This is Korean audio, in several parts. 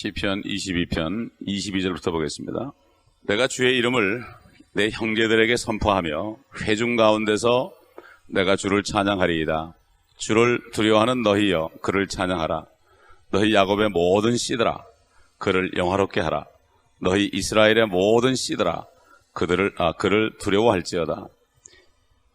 시편 22편 22절부터 보겠습니다. 내가 주의 이름을 내 형제들에게 선포하며 회중 가운데서 내가 주를 찬양하리이다. 주를 두려워하는 너희여 그를 찬양하라. 너희 야곱의 모든 씨들아 그를 영화롭게 하라. 너희 이스라엘의 모든 씨들아 그를 두려워할지어다.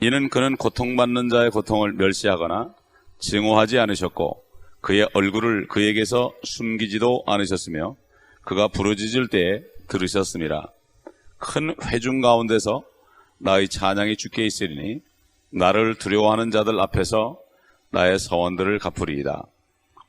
이는 그는 고통받는 자의 고통을 멸시하거나 증오하지 않으셨고 그의 얼굴을 그에게서 숨기지도 않으셨으며 그가 부르짖을 때에 들으셨음이라. 큰 회중 가운데서 나의 찬양이 주께 있으리니 나를 두려워하는 자들 앞에서 나의 서원들을 갚으리이다.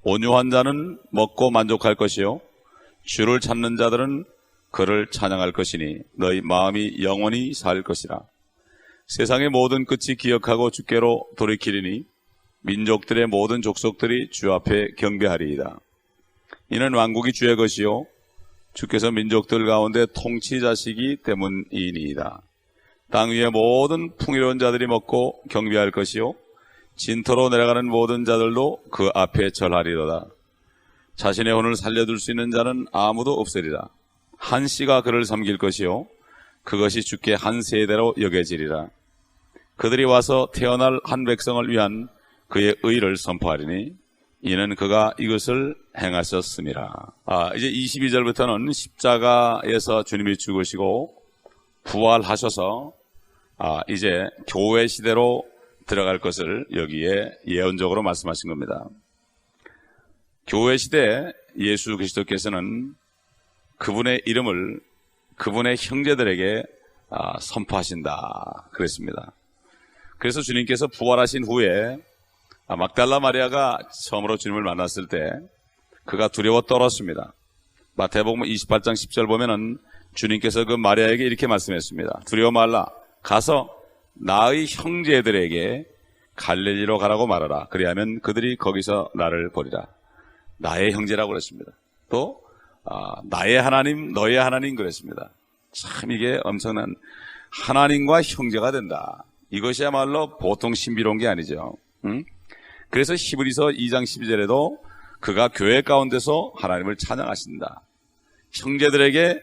온유한 자는 먹고 만족할 것이요 주를 찾는 자들은 그를 찬양할 것이니 너희 마음이 영원히 살 것이라. 세상의 모든 끝이 기억하고 주께로 돌이키리니 민족들의 모든 족속들이 주 앞에 경배하리이다. 이는 왕국이 주의 것이요 주께서 민족들 가운데 통치자시기 때문이니이다. 땅 위의 모든 풍요로운 자들이 먹고 경배할 것이요 진토로 내려가는 모든 자들도 그 앞에 절하리로다. 자신의 혼을 살려둘 수 있는 자는 아무도 없으리라. 한 씨가 그를 섬길 것이요 그것이 주께 한 세대로 여겨지리라. 그들이 와서 태어날 한 백성을 위한 그의 의를 선포하리니 이는 그가 이것을 행하셨음이라. 이제 22절부터는 십자가에서 주님이 죽으시고 부활하셔서 이제 교회 시대로 들어갈 것을 여기에 예언적으로 말씀하신 겁니다. 교회 시대에 예수 그리스도께서는 그분의 이름을 그분의 형제들에게 선포하신다 그랬습니다. 그래서 주님께서 부활하신 후에 막달라 마리아가 처음으로 주님을 만났을 때 그가 두려워 떨었습니다. 마태복음 28장 10절 보면은 주님께서 그 마리아에게 이렇게 말씀했습니다. 두려워 말라. 가서 나의 형제들에게 갈릴리로 가라고 말하라. 그리하면 그들이 거기서 나를 보리라. 나의 형제라고 그랬습니다. 또 나의 하나님 너의 하나님 그랬습니다. 참 이게 엄청난 하나님과 형제가 된다. 이것이야말로 보통 신비로운 게 아니죠. 그래서 히브리서 2장 12절에도 그가 교회 가운데서 하나님을 찬양하신다. 형제들에게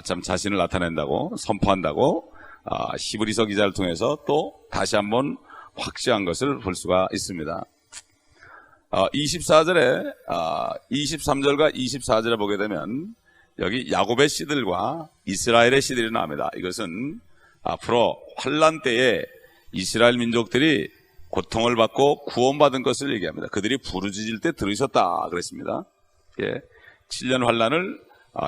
참 자신을 나타낸다고 선포한다고 히브리서 기자를 통해서 또 다시 한번 확증한 것을 볼 수가 있습니다. 24절에 23절과 24절에 보게 되면 여기 야곱의 씨들과 이스라엘의 씨들이 나옵니다. 이것은 앞으로 환란 때에 이스라엘 민족들이 고통을 받고 구원받은 것을 얘기합니다. 그들이 부르짖을 때 들으셨다 그랬습니다. 7년 환란을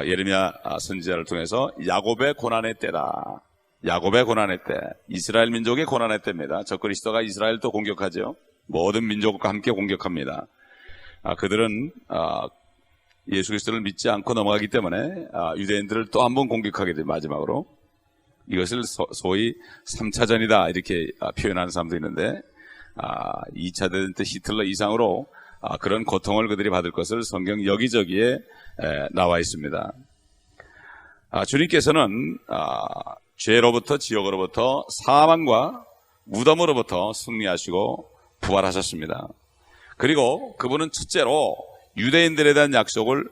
예레미야 선지자를 통해서 야곱의 고난의 때다. 야곱의 고난의 때, 이스라엘 민족의 고난의 때입니다. 적그리스도가 이스라엘도 공격하죠. 모든 민족과 함께 공격합니다. 그들은 예수 그리스도를 믿지 않고 넘어가기 때문에 유대인들을 또 한 번 공격하게 돼요. 마지막으로 이것을 소위 3차전이다 이렇게 표현하는 사람도 있는데 2차 대전 때 히틀러 이상으로 그런 고통을 그들이 받을 것을 성경 여기저기에 나와 있습니다. 주님께서는 죄로부터 지옥으로부터 사망과 무덤으로부터 승리하시고 부활하셨습니다. 그리고 그분은 첫째로 유대인들에 대한 약속을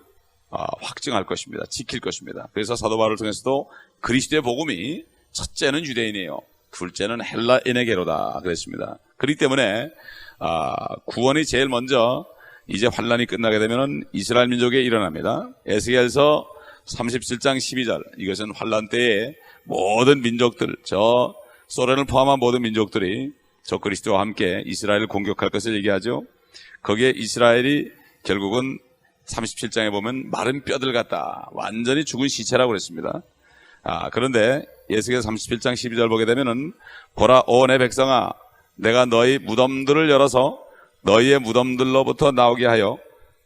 확증할 것입니다. 지킬 것입니다. 그래서 사도 바울을 통해서도 그리스도의 복음이 첫째는 유대인이에요. 둘째는 헬라인에게로다 그랬습니다. 그렇기 때문에 구원이 제일 먼저 이제 환란이 끝나게 되면 이스라엘 민족에 일어납니다. 에스겔서 37장 12절 이것은 환란 때에 모든 민족들 저 소련을 포함한 모든 민족들이 저 그리스도와 함께 이스라엘을 공격할 것을 얘기하죠. 거기에 이스라엘이 결국은 37장에 보면 마른 뼈들 같다. 완전히 죽은 시체라고 그랬습니다. 그런데 에스겔 37장 12절 보게 되면은 보라 오 내 백성아 내가 너희 무덤들을 열어서 너희의 무덤들로부터 나오게 하여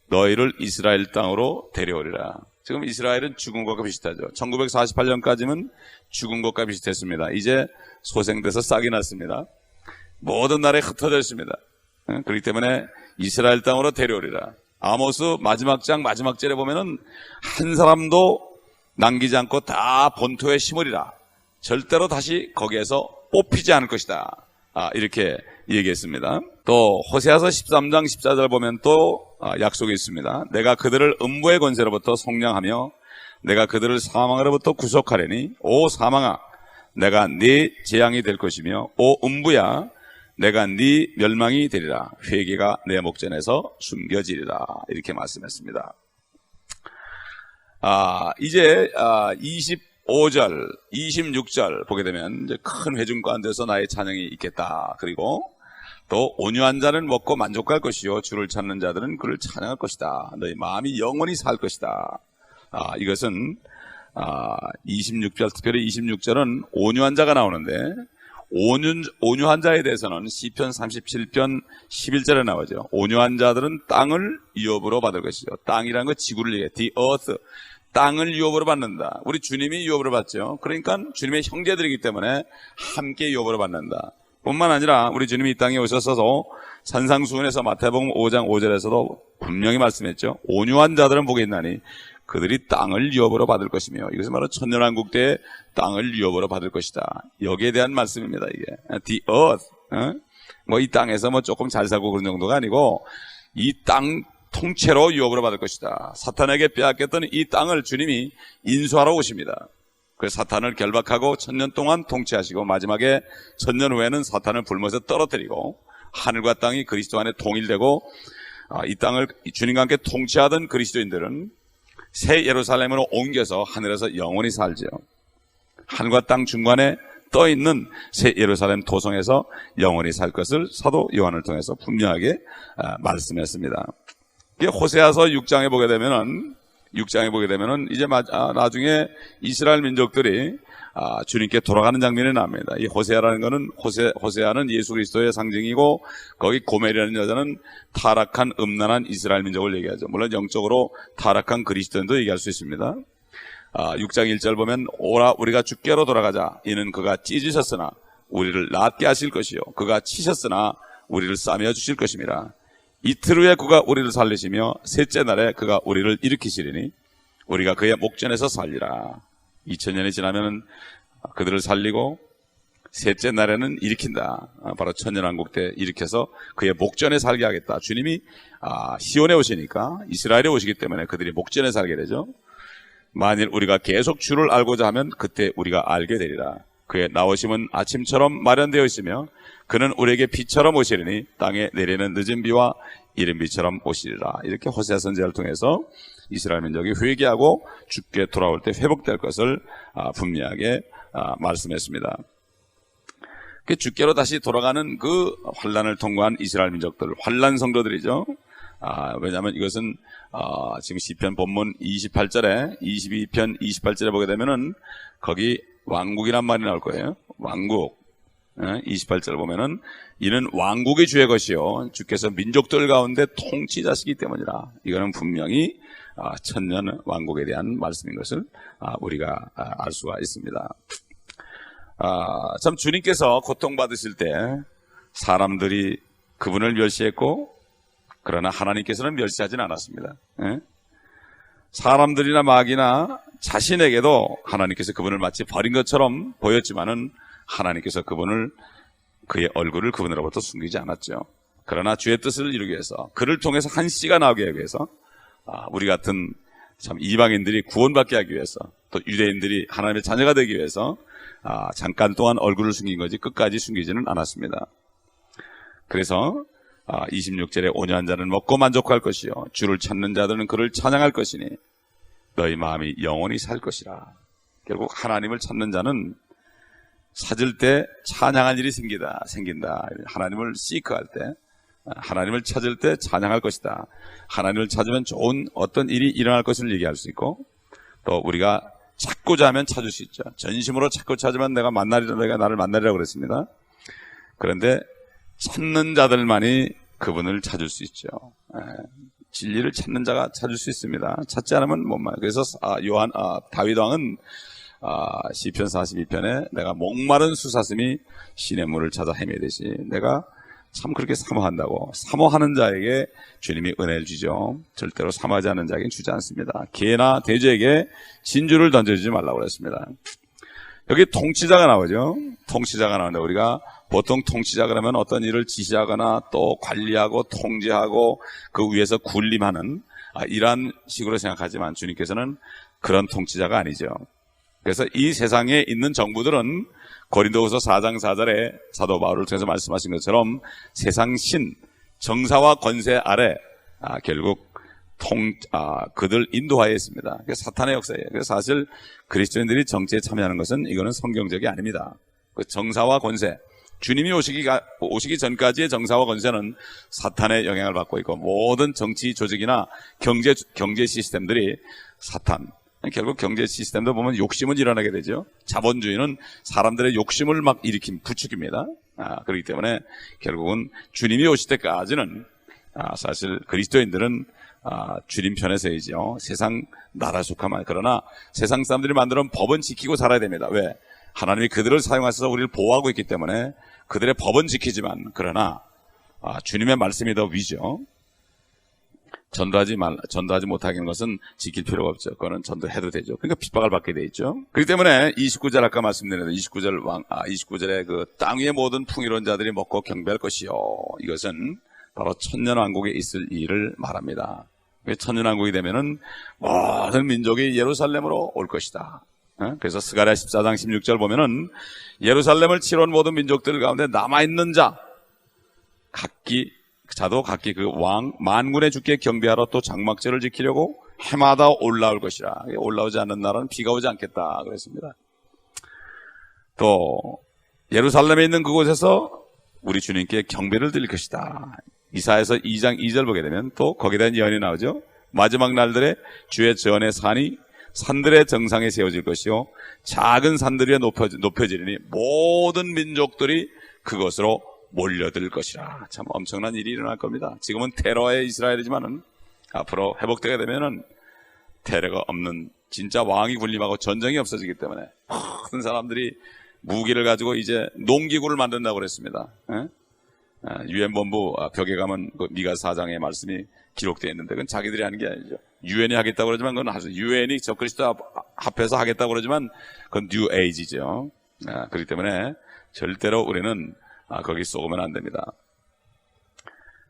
너희를 이스라엘 땅으로 데려오리라. 지금 이스라엘은 죽은 것과 비슷하죠. 1948년까지는 죽은 것과 비슷했습니다. 이제 소생돼서 싹이 났습니다. 모든 나라에 흩어져 있습니다. 그렇기 때문에 이스라엘 땅으로 데려오리라. 아모스 마지막 장 마지막 절에 보면은 한 사람도 남기지 않고 다 본토에 심으리라. 절대로 다시 거기에서 뽑히지 않을 것이다. 이렇게 얘기했습니다. 또 호세아서 13장 14절 보면 또 약속이 있습니다. 내가 그들을 음부의 권세로부터 속량하며 내가 그들을 사망으로부터 구속하려니 오 사망아 내가 네 재앙이 될 것이며 오 음부야 내가 네 멸망이 되리라. 회개가 내 목전에서 숨겨지리라. 이렇게 말씀했습니다. 이제 25절, 26절 보게 되면 이제 큰 회중 가운데서 나의 찬양이 있겠다. 그리고 또 온유한 자는 먹고 만족할 것이요 주를 찾는 자들은 그를 찬양할 것이다. 너희 마음이 영원히 살 것이다. 이것은 26절, 특별히 26절은 온유한 자가 나오는데 온유한 자에 대해서는 시편 37편 11절에 나오죠. 온유한 자들은 땅을 유업으로 받을 것이죠. 땅이라는 건 지구를 얘기해요. The earth. 땅을 유업으로 받는다. 우리 주님이 유업으로 받죠. 그러니까 주님의 형제들이기 때문에 함께 유업으로 받는다. 뿐만 아니라 우리 주님이 이 땅에 오셔서 산상수훈에서 마태복음 5장 5절에서도 분명히 말씀했죠. 온유한 자들은 복이 있나니 그들이 땅을 유업으로 받을 것이며, 이것은 바로 천년왕국 때에 땅을 유업으로 받을 것이다. 여기에 대한 말씀입니다. 이게 the earth, 뭐 이 땅에서 뭐 조금 잘 살고 그런 정도가 아니고 이 땅 통째로 유업으로 받을 것이다. 사탄에게 빼앗겼던 이 땅을 주님이 인수하러 오십니다. 그래서 사탄을 결박하고 천년 동안 통치하시고 마지막에 천년 후에는 사탄을 불못에 떨어뜨리고 하늘과 땅이 그리스도 안에 통일되고 이 땅을 주님과 함께 통치하던 그리스도인들은 새 예루살렘으로 옮겨서 하늘에서 영원히 살죠. 하늘과 땅 중간에 떠있는 새 예루살렘 도성에서 영원히 살 것을 사도 요한을 통해서 분명하게 말씀했습니다. 호세아서 6장에 보게 되면은 이제 나중에 이스라엘 민족들이 주님께 돌아가는 장면이 납니다. 이 호세아라는 것은 호세아는 예수 그리스도의 상징이고 거기 고멜이라는 여자는 타락한 음란한 이스라엘 민족을 얘기하죠. 물론 영적으로 타락한 그리스도인도 얘기할 수 있습니다. 6장 1절 보면 오라 우리가 주께로 돌아가자. 이는 그가 찢으셨으나 우리를 낫게 하실 것이요 그가 치셨으나 우리를 싸매어 주실 것임이라. 이틀 후에 그가 우리를 살리시며 셋째 날에 그가 우리를 일으키시리니 우리가 그의 목전에서 살리라. 2000년이 지나면 그들을 살리고 셋째 날에는 일으킨다. 바로 천년왕국 때 일으켜서 그의 목전에 살게 하겠다. 주님이 시온에 오시니까 이스라엘에 오시기 때문에 그들이 목전에 살게 되죠. 만일 우리가 계속 주를 알고자 하면 그때 우리가 알게 되리라. 그의 나오심은 아침처럼 마련되어 있으며 그는 우리에게 비처럼 오시리니 땅에 내리는 늦은 비와 이른 비처럼 오시리라. 이렇게 호세아 선지자를 통해서 이스라엘 민족이 회개하고 주께 돌아올 때 회복될 것을 분명하게 말씀했습니다. 주께로 다시 돌아가는 그 환란을 통과한 이스라엘 민족들, 환란 성도들이죠. 왜냐하면 이것은 지금 시편 본문 28절에 22편 28절에 보게 되면은 거기 왕국이란 말이 나올 거예요. 왕국. 28절 보면은 이는 왕국의 주의 것이요 주께서 민족들 가운데 통치자시기 때문이라. 이거는 분명히 천년 왕국에 대한 말씀인 것을 우리가 알 수가 있습니다. 참 주님께서 고통받으실 때 사람들이 그분을 멸시했고 그러나 하나님께서는 멸시하진 않았습니다. 사람들이나 마귀나 자신에게도 하나님께서 그분을 마치 버린 것처럼 보였지만은 하나님께서 그의 얼굴을 그분으로부터 숨기지 않았죠. 그러나 주의 뜻을 이루기 위해서 그를 통해서 한 씨가 나오게 하기 위해서 우리 같은 참 이방인들이 구원받게 하기 위해서 또 유대인들이 하나님의 자녀가 되기 위해서 잠깐 동안 얼굴을 숨긴 거지 끝까지 숨기지는 않았습니다. 그래서 26절에 온유한 자는 먹고 만족할 것이요 주를 찾는 자들은 그를 찬양할 것이니 너희 마음이 영원히 살 것이라. 결국 하나님을 찾는 자는 찾을 때 찬양할 일이 생긴다. 하나님을 시크할 때, 하나님을 찾을 때 찬양할 것이다. 하나님을 찾으면 좋은 어떤 일이 일어날 것을 얘기할 수 있고, 또 우리가 찾고자 하면 찾을 수 있죠. 전심으로 찾고 찾으면 내가 나를 만나리라고 그랬습니다. 그런데 찾는 자들만이 그분을 찾을 수 있죠. 진리를 찾는 자가 찾을 수 있습니다. 찾지 않으면 못 말해요. 그래서 다윗 왕은 시편 42편에 내가 목마른 수사슴이 시냇물을 찾아 헤매듯이 내가 참 그렇게 사모한다고. 사모하는 자에게 주님이 은혜를 주죠. 절대로 사모하지 않는 자에게는 주지 않습니다. 개나 돼지에게 진주를 던져주지 말라고 그랬습니다. 여기 통치자가 나오죠. 통치자가 나오는데 우리가 보통 통치자 그러면 어떤 일을 지시하거나 또 관리하고 통제하고 그 위에서 군림하는 이러한 식으로 생각하지만 주님께서는 그런 통치자가 아니죠. 그래서 이 세상에 있는 정부들은 고린도후서 4장 4절에 사도 바울을 통해서 말씀하신 것처럼 세상 신, 정사와 권세 아래 결국 그들 인도하에 있습니다. 그게 사탄의 역사예요. 그래서 사실 그리스도인들이 정치에 참여하는 것은 이거는 성경적이 아닙니다. 그 정사와 권세, 주님이 오시기 전까지의 정사와 권세는 사탄의 영향을 받고 있고 모든 정치 조직이나 경제 시스템들이 사탄. 결국 경제 시스템도 보면 욕심은 일어나게 되죠. 자본주의는 사람들의 욕심을 막 일으킨 부추깁니다. 그렇기 때문에 결국은 주님이 오실 때까지는 사실 그리스도인들은 주님 편에 서이죠. 세상 나라 속하만. 그러나 세상 사람들이 만드는 법은 지키고 살아야 됩니다. 왜? 하나님이 그들을 사용하셔서 우리를 보호하고 있기 때문에 그들의 법은 지키지만 그러나 주님의 말씀이 더 위죠. 전도하지 못하게 하는 것은 지킬 필요가 없죠. 그거는 전도해도 되죠. 그러니까 핍박을 받게 돼 있죠. 그렇기 때문에 29절 아까 말씀드린 29절에 그 땅 위의 모든 풍요로운 자들이 먹고 경배할 것이요. 이것은 바로 천년왕국에 있을 일을 말합니다. 천년왕국이 되면은 모든 민족이 예루살렘으로 올 것이다. 그래서 스가랴 14장 16절 보면은 예루살렘을 치러온 모든 민족들 가운데 남아있는 자도 각기 그 왕 만군의 주께 경배하러 또 장막절을 지키려고 해마다 올라올 것이라. 올라오지 않는 날은 비가 오지 않겠다 그랬습니다. 또 예루살렘에 있는 그곳에서 우리 주님께 경배를 드릴 것이다. 이사야서 2장 2절 보게 되면 또 거기에 대한 예언이 나오죠. 마지막 날들에 주의 전의 산이 산들의 정상에 세워질 것이요 작은 산들 위에 높여지리니 모든 민족들이 그것으로 몰려들 것이라. 참 엄청난 일이 일어날 겁니다. 지금은 테러의 이스라엘이지만은 앞으로 회복되게 되면은 테러가 없는 진짜 왕이 군림하고 전쟁이 없어지기 때문에 모든 사람들이 무기를 가지고 이제 농기구를 만든다고 그랬습니다. 유엔 본부 벽에 가면 그 미가 4장의 말씀이 기록되어 있는데 그건 자기들이 하는 게 아니죠. 유엔이 하겠다고 그러지만 그건 아주 유엔이 저 그리스도 합해서 하겠다고 그러지만 그건 뉴 에이지죠. 그렇기 때문에 절대로 우리는 거기 쏘면 안 됩니다.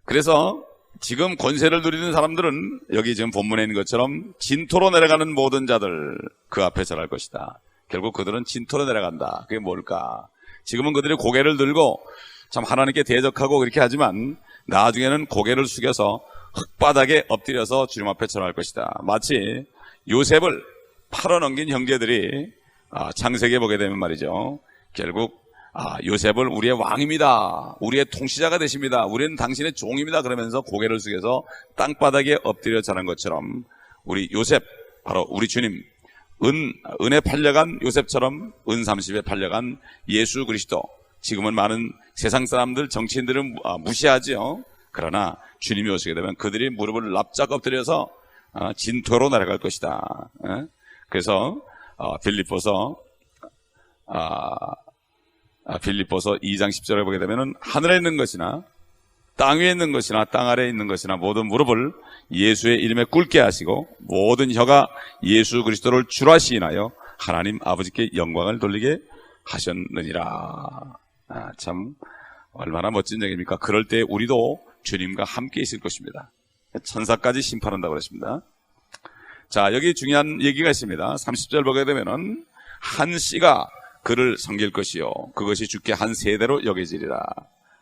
그래서 지금 권세를 누리는 사람들은 여기 지금 본문에 있는 것처럼 진토로 내려가는 모든 자들 그 앞에 절할 것이다. 결국 그들은 진토로 내려간다. 그게 뭘까? 지금은 그들이 고개를 들고 참 하나님께 대적하고 그렇게 하지만 나중에는 고개를 숙여서 흙바닥에 엎드려서 주님 앞에 절할 것이다. 마치 요셉을 팔아넘긴 형제들이 창세기에 보게 되면 말이죠. 결국 요셉을 우리의 왕입니다. 우리의 통치자가 되십니다. 우리는 당신의 종입니다. 그러면서 고개를 숙여서 땅바닥에 엎드려 자는 것처럼 우리 요셉, 바로 우리 주님, 은에 팔려간 요셉처럼 은 30에 팔려간 예수 그리스도. 지금은 많은 세상 사람들, 정치인들은 무시하지요. 그러나 주님이 오시게 되면 그들이 무릎을 납작 엎드려서 진토로 날아갈 것이다. 그래서 빌립보서 2장 10절에 보게 되면은 하늘에 있는 것이나 땅 위에 있는 것이나 땅 아래에 있는 것이나 모든 무릎을 예수의 이름에 꿇게 하시고 모든 혀가 예수 그리스도를 주라 시인하여 하나님 아버지께 영광을 돌리게 하셨느니라. 참 얼마나 멋진 얘기입니까? 그럴 때 우리도 주님과 함께 있을 것입니다. 천사까지 심판한다고 그랬습니다. 자, 여기 중요한 얘기가 있습니다. 30절 보게 되면은 한 씨가 그를 섬길 것이요 그것이 주께 한 세대로 여겨지리라.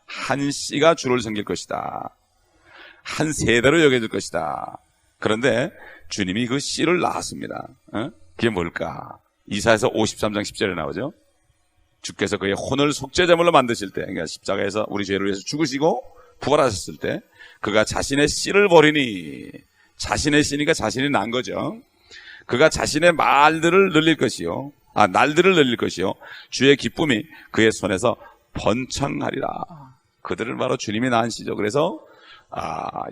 한 씨가 주를 섬길 것이다. 한 세대로 여겨질 것이다. 그런데 주님이 그 씨를 낳았습니다. 그게 뭘까? 이사야서 53장 10절에 나오죠. 주께서 그의 혼을 속죄제물로 만드실 때, 그러니까 십자가에서 우리 죄를 위해서 죽으시고 부활하셨을 때 그가 자신의 씨를 버리니, 자신의 씨니까 자신이 난 거죠. 그가 자신의 날들을 늘릴 것이요 주의 기쁨이 그의 손에서 번창하리라. 그들은 바로 주님이 낳은 씨죠. 그래서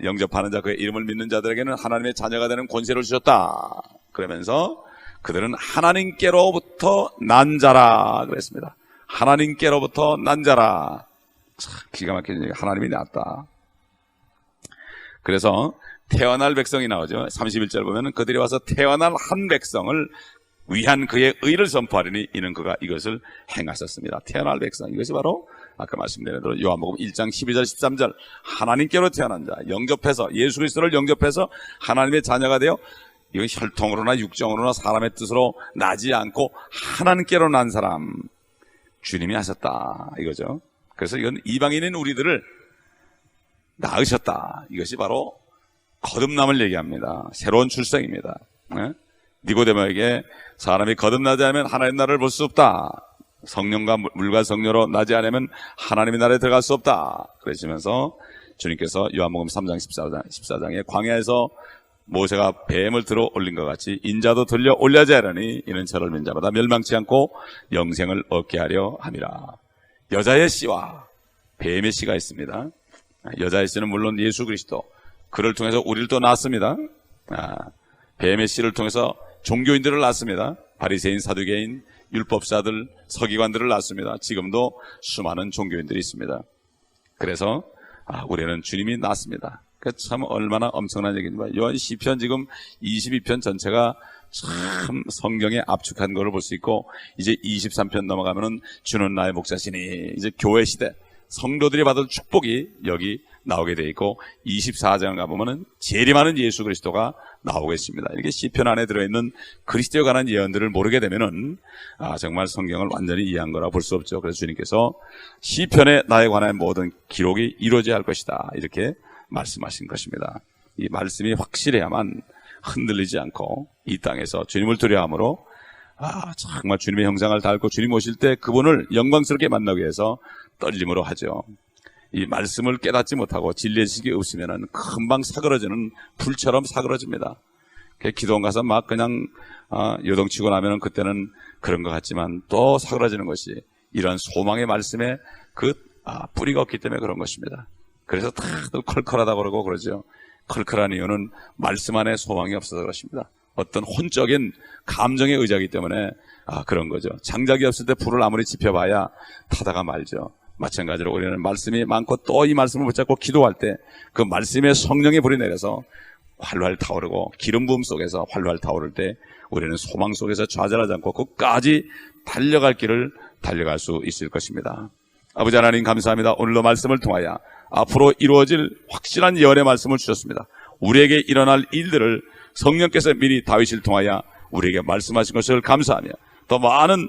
영접하는 자, 그의 이름을 믿는 자들에게는 하나님의 자녀가 되는 권세를 주셨다. 그러면서 그들은 하나님께로부터 난 자라 그랬습니다. 하나님께로부터 난 자라. 참 기가 막힌 얘기. 하나님이 낳았다. 그래서 태어날 백성이 나오죠. 31절 보면 그들이 와서 태어날 한 백성을 위한 그의 의를 선포하리니 이는 그가 이것을 행하셨습니다. 태어날 백성, 이것이 바로 아까 말씀드린 대로 요한복음 1장 12절 13절 하나님께로 태어난 자, 영접해서 예수 그리스도를 영접해서 하나님의 자녀가 되어 이건 혈통으로나 육정으로나 사람의 뜻으로 나지 않고 하나님께로 난 사람, 주님이 하셨다 이거죠. 그래서 이건 이방인인 우리들을 낳으셨다. 이것이 바로 거듭남을 얘기합니다. 새로운 출생입니다. 니고데모에게 사람이 거듭나지 않으면 하나님 나라를 볼 수 없다. 성령과 물과 성녀로 나지 않으면 하나님의 나라에 들어갈 수 없다. 그러시면서 주님께서 요한복음 3장 14장에 광야에서 모세가 뱀을 들어 올린 것 같이 인자도 들려 올려지 하려니 이는 저를 믿는 자마다 멸망치 않고 영생을 얻게 하려 함이라. 여자의 씨와 뱀의 씨가 있습니다. 여자의 씨는 물론 예수 그리스도, 그를 통해서 우리를 또 낳았습니다. 뱀의 씨를 통해서 종교인들을 낳습니다. 바리새인, 사두개인, 율법사들, 서기관들을 낳습니다. 지금도 수많은 종교인들이 있습니다. 그래서 우리는 주님이 낳습니다. 참 얼마나 엄청난 얘기인지. 요한 시편 지금 22편 전체가 참 성경에 압축한 것을 볼 수 있고, 이제 23편 넘어가면은 주는 나의 목자시니, 이제 교회 시대 성도들이 받을 축복이 여기 나오게 돼 있고, 24장 가보면은 재림하는 예수 그리스도가 나오겠습니다. 이렇게 시편 안에 들어있는 그리스도에 관한 예언들을 모르게 되면은 정말 성경을 완전히 이해한 거라 볼 수 없죠. 그래서 주님께서 시편에 나에 관한 모든 기록이 이루어져야 할 것이다, 이렇게 말씀하신 것입니다. 이 말씀이 확실해야만 흔들리지 않고 이 땅에서 주님을 두려워함으로 정말 주님의 형상을 닳고 주님 오실 때 그분을 영광스럽게 만나기 위해서 떨림으로 하죠. 이 말씀을 깨닫지 못하고 진리의 지식이 없으면 금방 사그러지는 불처럼 사그러집니다. 기도원 가서 막 그냥 요동치고 나면 그때는 그런 것 같지만 또 사그러지는 것이 이런 소망의 말씀에 그 뿌리가 없기 때문에 그런 것입니다. 그래서 다들 컬컬하다고 그러고 그러죠. 컬컬한 이유는 말씀 안에 소망이 없어서 그렇습니다. 어떤 혼적인 감정에 의지하기 때문에 그런 거죠. 장작이 없을 때 불을 아무리 지펴봐야 타다가 말죠. 마찬가지로 우리는 말씀이 많고 또 이 말씀을 붙잡고 기도할 때 그 말씀의 성령의 불이 내려서 활활 타오르고 기름 부음 속에서 활활 타오를 때 우리는 소망 속에서 좌절하지 않고 끝까지 달려갈 길을 달려갈 수 있을 것입니다. 아버지 하나님 감사합니다. 오늘도 말씀을 통하여 앞으로 이루어질 확실한 예언의 말씀을 주셨습니다. 우리에게 일어날 일들을 성령께서 미리 다윗을 통하여 우리에게 말씀하신 것을 감사하며, 또 많은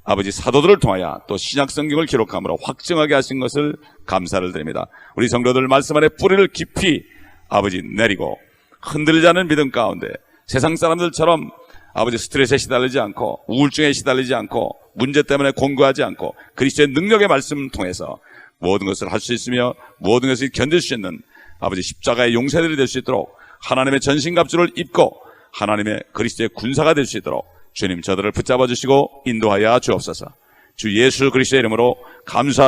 아버지 사도들을 통하여 또 신약 성경을 기록함으로 확정하게 하신 것을 감사를 드립니다. 우리 성도들 말씀 안에 뿌리를 깊이 아버지 내리고 흔들리지 않는 믿음 가운데 세상 사람들처럼 아버지 스트레스에 시달리지 않고 우울증에 시달리지 않고 문제 때문에 공고하지 않고 그리스도의 능력의 말씀을 통해서 모든 것을 할 수 있으며 모든 것을 견딜 수 있는 아버지 십자가의 용사들이 될 수 있도록 하나님의 전신갑주를 입고 하나님의 그리스도의 군사가 될 수 있도록 주님 저들을 붙잡아 주시고 인도하여 주옵소서. 주 예수 그리스도의 이름으로 감사합니다.